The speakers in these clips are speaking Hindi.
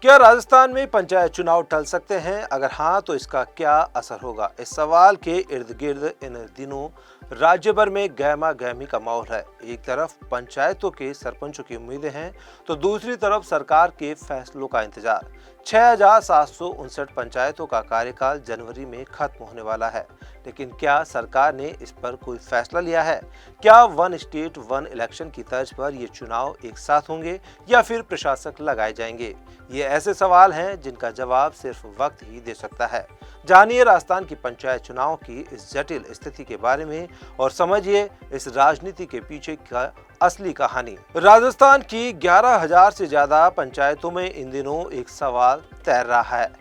क्या राजस्थान में पंचायत चुनाव टल सकते हैं? अगर हाँ, तो इसका क्या असर होगा? इस सवाल के इर्द गिर्द इन दिनों राज्य भर में गहमा गहमी का माहौल है। एक तरफ पंचायतों के सरपंचों की उम्मीदें हैं, तो दूसरी तरफ सरकार के फैसलों का इंतजार। 6,759 पंचायतों का कार्यकाल जनवरी में खत्म होने वाला है, लेकिन क्या सरकार ने इस पर कोई फैसला लिया है? क्या वन स्टेट वन इलेक्शन की तर्ज पर ये चुनाव एक साथ होंगे या फिर प्रशासक लगाए जाएंगे? ये ऐसे सवाल हैं जिनका जवाब सिर्फ वक्त ही दे सकता है। जानिए राजस्थान की पंचायत चुनाव की इस जटिल स्थिति के बारे में और समझिए इस राजनीति के पीछे का असली कहानी। राजस्थान की 11,000 से ज्यादा पंचायतों में इन दिनों एक सवाल तैर रहा है।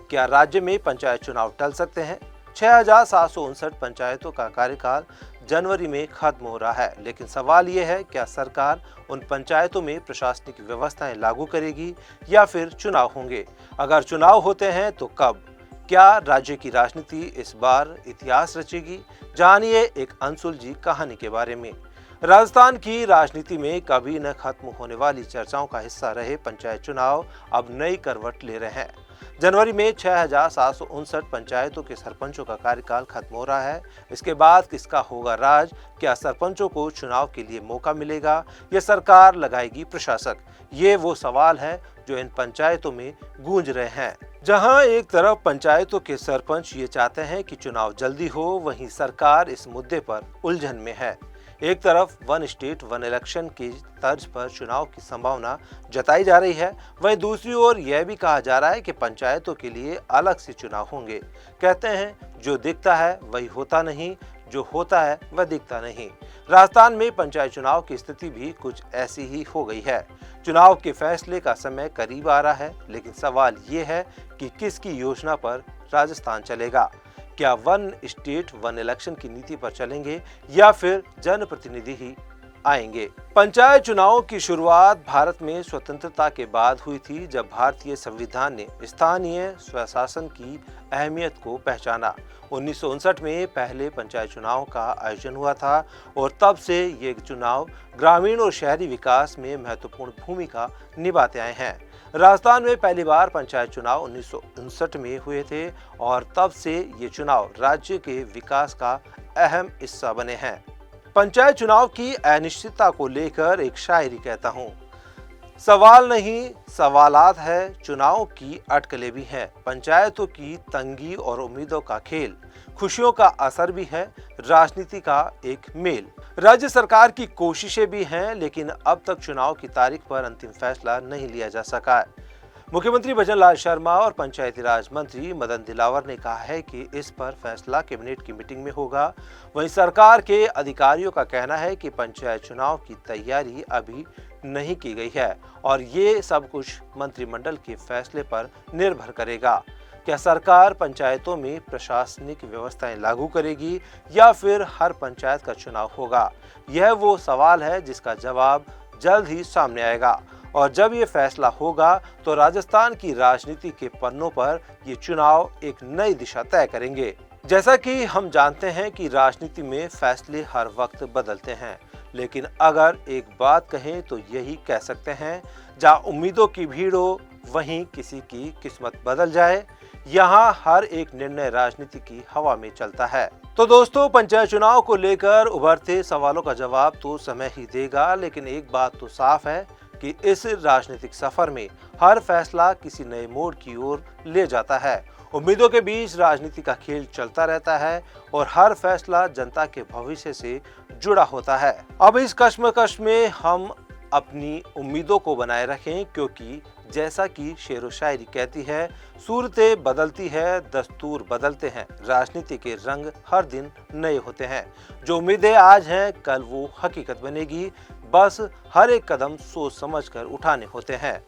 क्या राज्य में पंचायत चुनाव टल सकते हैं? 6,759 पंचायतों का कार्यकाल जनवरी में खत्म हो रहा है, लेकिन सवाल ये है, क्या सरकार उन पंचायतों में प्रशासनिक व्यवस्थाएं लागू करेगी या फिर चुनाव होंगे? अगर चुनाव होते हैं तो कब? क्या राज्य की राजनीति इस बार इतिहास रचेगी? जानिए एक अनसुलझी कहानी के बारे में। राजस्थान की राजनीति में कभी न खत्म होने वाली चर्चाओं का हिस्सा रहे पंचायत चुनाव अब नई करवट ले रहे हैं। जनवरी में 6,759 पंचायतों के सरपंचों का कार्यकाल खत्म हो रहा है। इसके बाद किसका होगा राज? क्या सरपंचों को चुनाव के लिए मौका मिलेगा या सरकार लगाएगी प्रशासक? ये वो सवाल है जो इन पंचायतों में गूंज रहे हैं। जहां एक तरफ पंचायतों के सरपंच ये चाहते हैं कि चुनाव जल्दी हो, वहीं सरकार इस मुद्दे पर उलझन में है। एक तरफ वन स्टेट वन इलेक्शन की तर्ज पर चुनाव की संभावना जताई जा रही है, वहीं दूसरी ओर यह भी कहा जा रहा है कि पंचायतों के लिए अलग से चुनाव होंगे। कहते हैं जो दिखता है वही होता नहीं, जो होता है वह दिखता नहीं। राजस्थान में पंचायत चुनाव की स्थिति भी कुछ ऐसी ही हो गई है। चुनाव के फैसले का समय करीब आ रहा है, लेकिन सवाल ये है कि किसकी योजना पर राजस्थान चलेगा? क्या वन स्टेट वन इलेक्शन की नीति पर चलेंगे या फिर जनप्रतिनिधि ही आएंगे? पंचायत चुनावों की शुरुआत भारत में स्वतंत्रता के बाद हुई थी, जब भारतीय संविधान ने स्थानीय स्वशासन की अहमियत को पहचाना। 1959 में पहले पंचायत चुनाव का आयोजन हुआ था और तब से ये चुनाव ग्रामीण और शहरी विकास में महत्वपूर्ण भूमिका निभाते आए हैं। राजस्थान में पहली बार पंचायत चुनाव 1959 में हुए थे और तब से ये चुनाव राज्य के विकास का अहम हिस्सा बने हैं। पंचायत चुनाव की अनिश्चितता को लेकर एक शायरी कहता हूँ, सवाल नहीं सवालात है, चुनाव की अटकलें भी हैं, पंचायतों की तंगी और उम्मीदों का खेल, खुशियों का असर भी है, राजनीति का एक मेल। राज्य सरकार की कोशिशें भी हैं, लेकिन अब तक चुनाव की तारीख पर अंतिम फैसला नहीं लिया जा सका है। मुख्यमंत्री भजनलाल शर्मा और पंचायती राज मंत्री मदन दिलावर ने कहा है कि इस पर फैसला कैबिनेट की मीटिंग में होगा। वहीं सरकार के अधिकारियों का कहना है कि पंचायत चुनाव की तैयारी अभी नहीं की गई है और ये सब कुछ मंत्रिमंडल के फैसले पर निर्भर करेगा। क्या सरकार पंचायतों में प्रशासनिक व्यवस्थाएं लागू करेगी या फिर हर पंचायत का चुनाव होगा? यह वो सवाल है जिसका जवाब जल्द ही सामने आएगा और जब ये फैसला होगा तो राजस्थान की राजनीति के पन्नों पर ये चुनाव एक नई दिशा तय करेंगे। जैसा कि हम जानते हैं कि राजनीति में फैसले हर वक्त बदलते हैं, लेकिन अगर एक बात कहें तो यही कह सकते हैं, जहाँ उम्मीदों की भीड़ हो वहीं किसी की किस्मत बदल जाए। यहाँ हर एक निर्णय राजनीति की हवा में चलता है। तो दोस्तों, पंचायत चुनाव को लेकर उभरते सवालों का जवाब तो समय ही देगा, लेकिन एक बात तो साफ है कि इस राजनीतिक सफर में हर फैसला किसी नए मोड़ की ओर ले जाता है। उम्मीदों के बीच राजनीति का खेल चलता रहता है और हर फैसला जनता के भविष्य से जुड़ा होता है। अब इस कश्मकश में हम अपनी उम्मीदों को बनाए रखें, क्योंकि जैसा कि शेरो शायरी कहती है, सूरतें बदलती है, दस्तूर बदलते हैं, राजनीति के रंग हर दिन नए होते हैं। जो उम्मीदें आज हैं कल वो हकीकत बनेगी, बस हर एक कदम सोच समझकर उठाने होते हैं।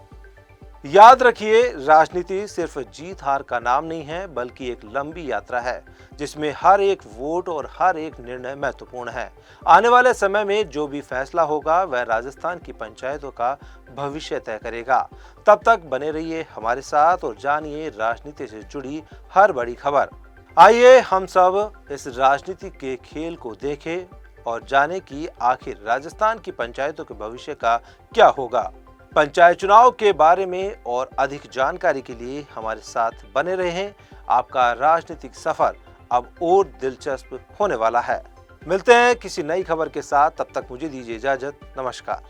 याद रखिए, राजनीति सिर्फ जीत हार का नाम नहीं है, बल्कि एक लंबी यात्रा है जिसमें हर एक वोट और हर एक निर्णय महत्वपूर्ण है। आने वाले समय में जो भी फैसला होगा वह राजस्थान की पंचायतों का भविष्य तय करेगा। तब तक बने रहिए हमारे साथ और जानिए राजनीति से जुड़ी हर बड़ी खबर। आइए हम सब इस राजनीति के खेल को देखें और जाने कि आखिर राजस्थान की पंचायतों के भविष्य का क्या होगा। पंचायत चुनाव के बारे में और अधिक जानकारी के लिए हमारे साथ बने रहें। आपका राजनीतिक सफर अब और दिलचस्प होने वाला है। मिलते हैं किसी नई खबर के साथ, तब तक मुझे दीजिए इजाजत। नमस्कार।